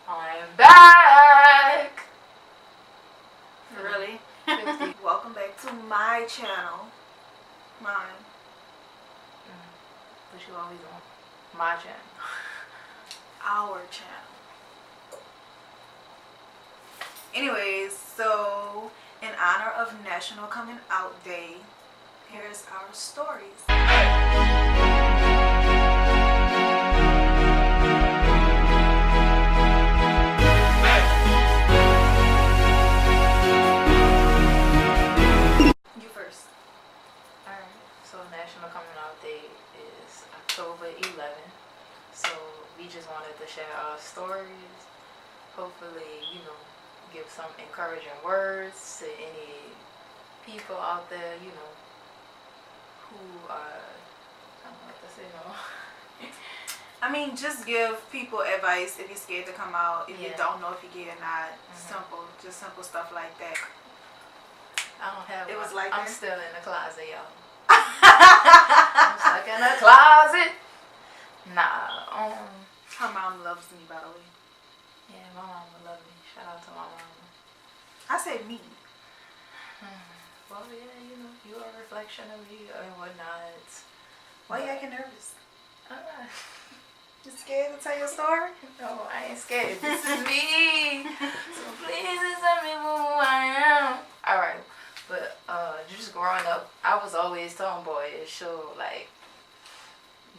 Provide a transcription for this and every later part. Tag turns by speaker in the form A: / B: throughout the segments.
A: I'm back!
B: Really?
A: 50.
B: Welcome back to my channel. Mine.
A: But you always on my channel.
B: Our channel. Anyways, so in honor of National Coming Out Day, here's our stories. You first.
A: Alright, so National Coming Out Day is October 11th. So we just wanted to share our stories. Hopefully, give some encouraging words to any people out there, who are, I don't know what to say,
B: I mean, just give people advice if you're scared to come out, if you
A: Yeah.
B: don't know if you're gay or not. Just simple stuff like that.
A: I don't have
B: It
A: one.
B: was like
A: I'm
B: that?
A: still in the closet, y'all. I'm stuck in the closet. Nah,
B: Her mom loves me, by the way.
A: yeah, my mama love me. Shout out to my mama.
B: I said me.
A: Well, yeah, you're a reflection of me and whatnot.
B: Why you acting nervous?
A: Uh,
B: You scared to tell your story?
A: no, I ain't scared. This is me. So please accept me for who I am. Alright, but just growing up, I was always tomboyish, so like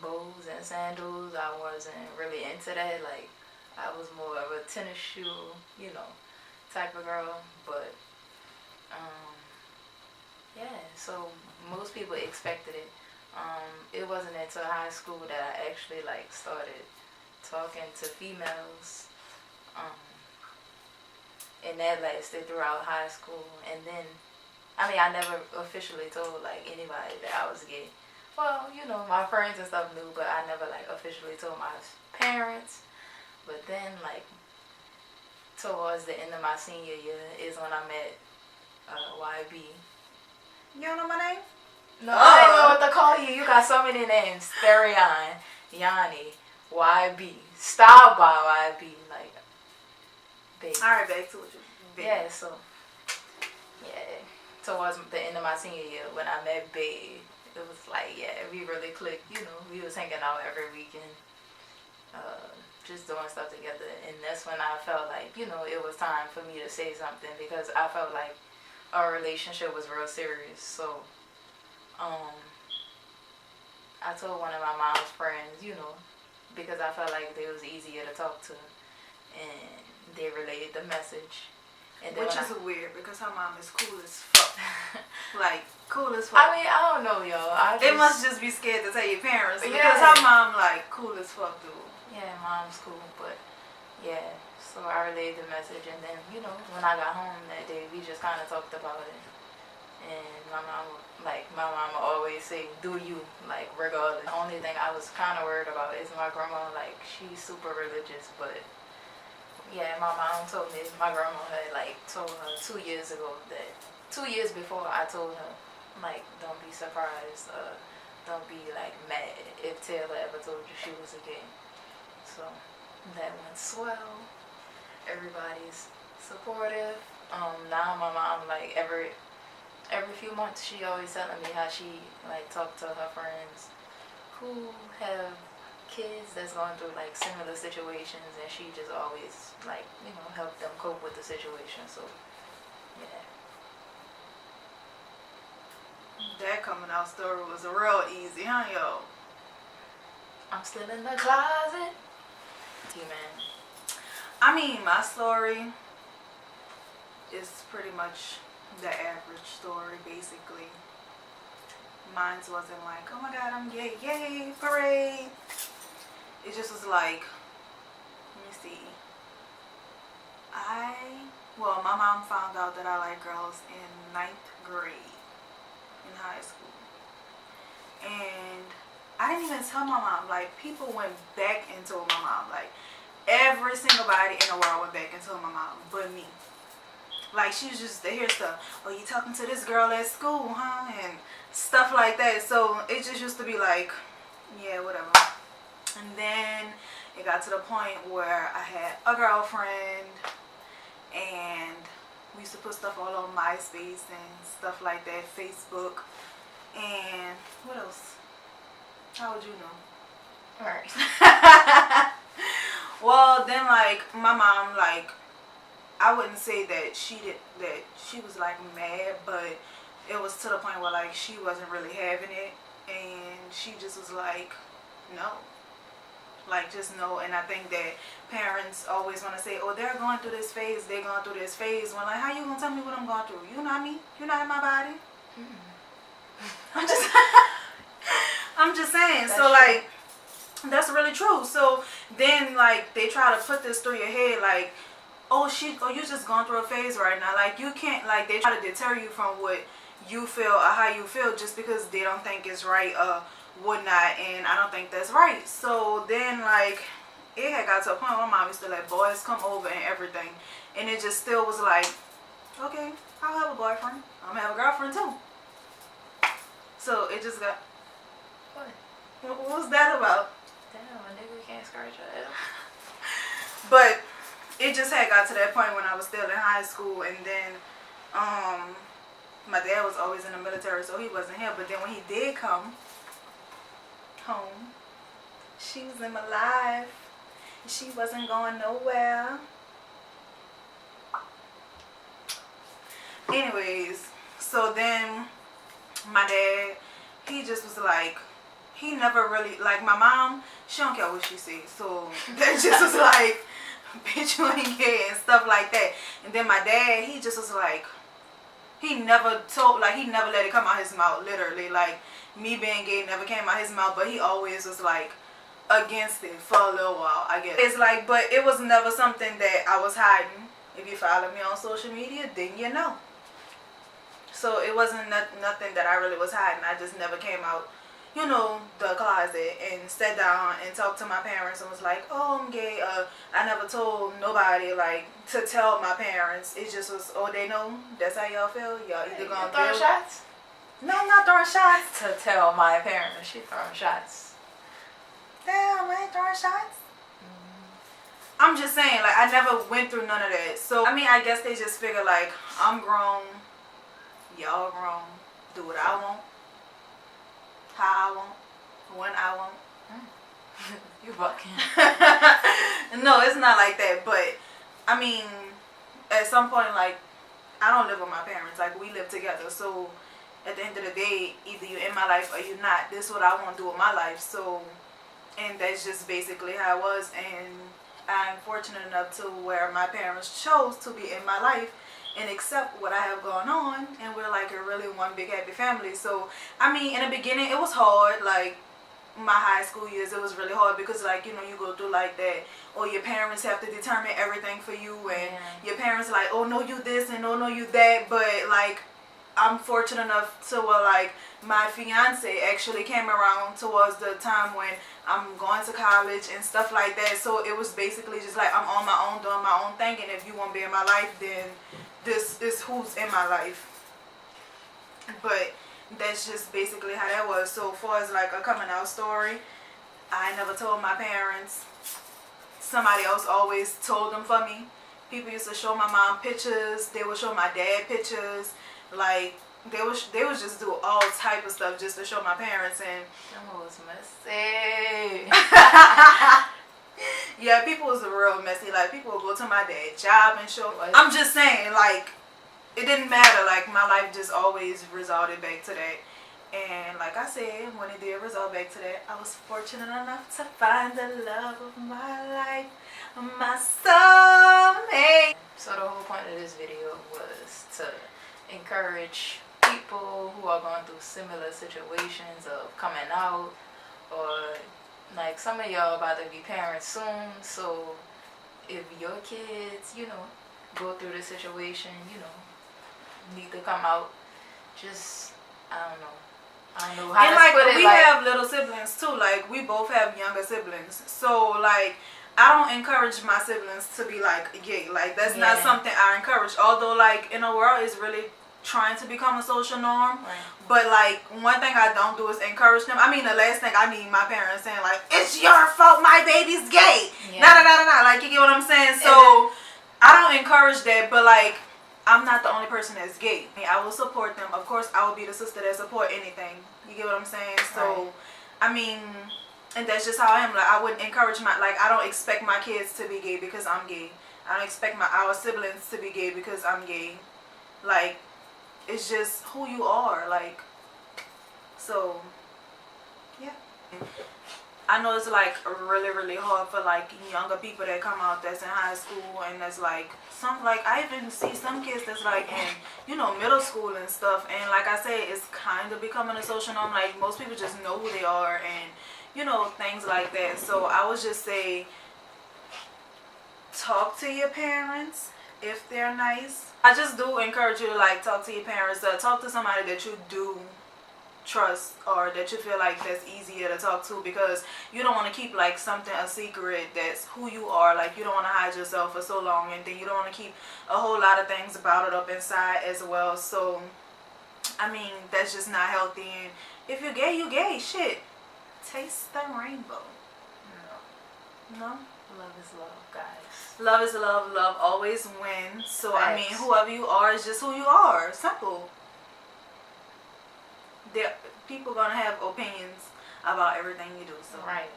A: bows and sandals, I wasn't really into that. Like, I was more of a tennis shoe, type of girl. But yeah, so most people expected it. It wasn't until high school that I actually like started talking to females. And that lasted throughout high school. And then, I never officially told like anybody that I was gay. Well, my friends and stuff knew, but I never like officially told my parents. But then like towards the end of my senior year is when I met YB.
B: You don't know my name?
A: No, I didn't know what to call you. You got so many names. Therion, Yanni, YB, Style by YB, like, babe.
B: Alright, back to what you
A: Yeah, so, yeah, towards the end of my senior year, when I met Babe, it was like, yeah, we really clicked, we was hanging out every weekend, just doing stuff together, and that's when I felt like, it was time for me to say something, because I felt like our relationship was real serious. So I told one of my mom's friends, because I felt like they was easier to talk to, and they relayed the message. And then
B: which is weird because her mom is cool as fuck. Like, cool as fuck.
A: I don't know, y'all.
B: It must just be scared to tell your parents because
A: Yeah.
B: her mom, like, cool as fuck, dude.
A: Yeah, mom's cool, but yeah. So I relayed the message, and then when I got home that day, we just kind of talked about it. And my mama always say, "Do you?" Like, regardless. The only thing I was kind of worried about is my grandma. Like, she's super religious, but yeah, my mom told me my grandma had like told her 2 years ago that 2 years before I told her, like, don't be surprised, don't be like mad if Taylor ever told you she was a gay. So that went swell. Everybody's supportive. Now my mom, like, every few months she always telling me how she like talked to her friends who have kids that's going through like similar situations, and she just always like help them cope with the situation. So yeah.
B: That coming out story was real easy, huh, yo?
A: I'm still in the closet. Man.
B: My story is pretty much the average story, basically. Mine wasn't like, oh my god, I'm gay, yay, parade. It just was like, let me see. My mom found out that I like girls in 9th grade in high school. And I didn't even tell my mom. Like, people went back and told my mom. Like, every single body in the world went back and told my mom, but me. Like, she was just to hear stuff. Oh, you talking to this girl at school, huh? And stuff like that. So it just used to be like, yeah, whatever. And then it got to the point where I had a girlfriend, and we used to put stuff all on MySpace and stuff like that, Facebook, and what else? How would you know?
A: Alright.
B: Well, then, like, my mom, like, I wouldn't say that she was like mad, but it was to the point where like she wasn't really having it, and she just was like, no, like just no. And I think that parents always want to say, oh, they're going through this phase, they're going through this phase. When like, how you gonna tell me what I'm going through? You not me, you're not in my body. I'm just I'm just saying. That's so like true. That's really true. So then like they try to put this through your head like, oh you just going through a phase right now. Like you can't, like they try to deter you from what you feel or how you feel just because they don't think it's right or whatnot, and I don't think that's right. So then like it had got to a point where my mom used to let boys come over and everything, and it just still was like, okay, I'll have a boyfriend, I'm gonna have a girlfriend too. So it just got, what was that about?
A: Damn, a nigga can't scratch your head.
B: But it just had got to that point when I was still in high school, and then my dad was always in the military, so he wasn't here. But then when he did come home, she was in my life. She wasn't going nowhere. Anyways, so then my dad, he just was like, he never really, like my mom, she don't care what she says. So that just was like, bitch, you ain't gay and stuff like that. And then my dad, he just was like, he never told, like he never let it come out his mouth, literally. Like me being gay never came out his mouth, but he always was like against it for a little while, I guess. It's like, but it was never something that I was hiding. If you follow me on social media, then you know. So it wasn't nothing that I really was hiding. I just never came out, you know, the closet and sat down and talked to my parents and was like, oh, I'm gay. I never told nobody, like, to tell my parents. It just was, oh, they know. That's how y'all feel. Y'all either gonna
A: throw shots?
B: No, I'm not throwing shots.
A: To tell my parents, she throwing shots.
B: Damn, I ain't throwing shots. I'm just saying, like, I never went through none of that. So, I mean, I guess they just figure, like, I'm grown. Y'all grown. Do what I want. How I want. When I want.
A: You fucking.
B: No, it's not like that. But, I mean, at some point, like, I don't live with my parents. Like, we live together. So, at the end of the day, either you're in my life or you're not. This is what I want to do with my life. So, and that's just basically how it was. And I'm fortunate enough to where my parents chose to be in my life and accept what I have going on, and we're like a really one big happy family. So I mean, in the beginning it was hard, like my high school years, it was really hard because, like, you know, you go through like that, or your parents have to determine everything for you, and your parents like, oh no you this and oh no you that. But like I'm fortunate enough to where like my fiance actually came around towards the time when I'm going to college and stuff like that. So it was basically just like I'm on my own doing my own thing, and if you want to be in my life, then this is who's in my life. But that's just basically how that was. So far as like a coming out story, I never told my parents. Somebody else always told them for me. People used to show my mom pictures. They would show my dad pictures. Like they would just do all type of stuff just to show my parents. And
A: that was messy.
B: Yeah, people was real messy. Like people would go to my dad's job and show. I'm just saying, like it didn't matter. Like my life just always resorted back to that. And like I said, when it did result back to that, I was fortunate enough to find the love of my life, my soulmate.
A: So the whole point of this video was to encourage people who are going through similar situations of coming out, or like some of y'all about to be parents soon. So if your kids, you know, go through this situation, you know, need to come out, just I don't know how
B: and
A: to
B: like
A: put it.
B: We
A: like,
B: have little siblings too. Like we both have younger siblings. So like I don't encourage my siblings to be like gay. Like that's not something I encourage. Although like in the world it's really trying to become a social norm.
A: Right.
B: But like one thing I don't do is encourage them. I mean, the last thing I need my parents saying like, "It's your fault my baby's gay."
A: Yeah.
B: Nah. Like, you get what I'm saying? So I don't encourage that, but like, I'm not the only person that's gay. I mean, I will support them. Of course, I will be the sister that support anything. You get what I'm saying? So, I mean, and that's just how I am. Like, I wouldn't encourage I don't expect my kids to be gay because I'm gay. I don't expect our siblings to be gay because I'm gay. Like, it's just who you are. Like, so, yeah. I know it's like really, really hard for like younger people that come out that's in high school, and that's like I even see some kids that's like in, middle school and stuff, and like I say, it's kind of becoming a social norm. Like, most people just know who they are and things like that. So I would just say, talk to your parents if they're nice. I just do encourage you to like talk to your parents, talk to somebody that you do trust or that you feel like that's easier to talk to, because you don't want to keep like something a secret that's who you are. Like, you don't want to hide yourself for so long, and then you don't want to keep a whole lot of things about it up inside as well. So I mean, that's just not healthy. And if you're gay, you gay. Shit, taste the rainbow. No.
A: Love is love, guys.
B: Love is love. Love always wins. So
A: Facts.
B: I mean, whoever you are is just who you are. Simple. People gonna have opinions about everything you do. So
A: Right.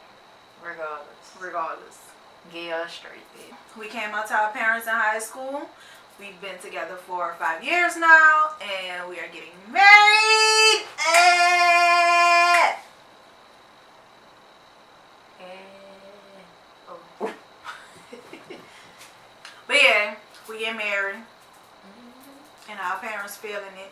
B: regardless.
A: Gay or straight, babe.
B: We came out to our parents in high school. We've been together for 5 years now, and we are getting married.
A: Oh.
B: But yeah, we get married, and our parents feeling it.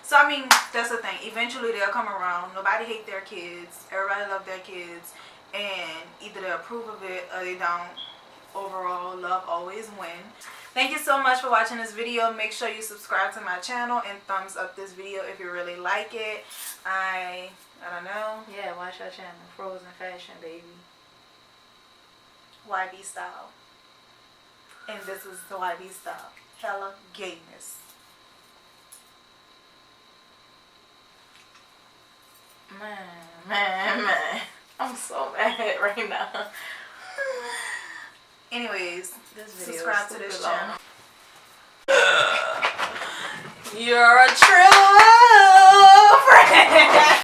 B: So I mean, that's the thing. Eventually they'll come around. Nobody hate their kids. Everybody love their kids, and either they approve of it or they don't. Overall, love always wins. Thank you so much for watching this video. Make sure you subscribe to my channel and thumbs up this video if you really like it. I don't know.
A: Yeah, watch our channel. Frozen Fashion, baby.
B: YB style. And this is the YB style. Hella gayness.
A: Man. I'm so mad right now.
B: Anyways,
A: This video
B: subscribe
A: is
B: to this
A: super long.
B: channel. You're a true friend.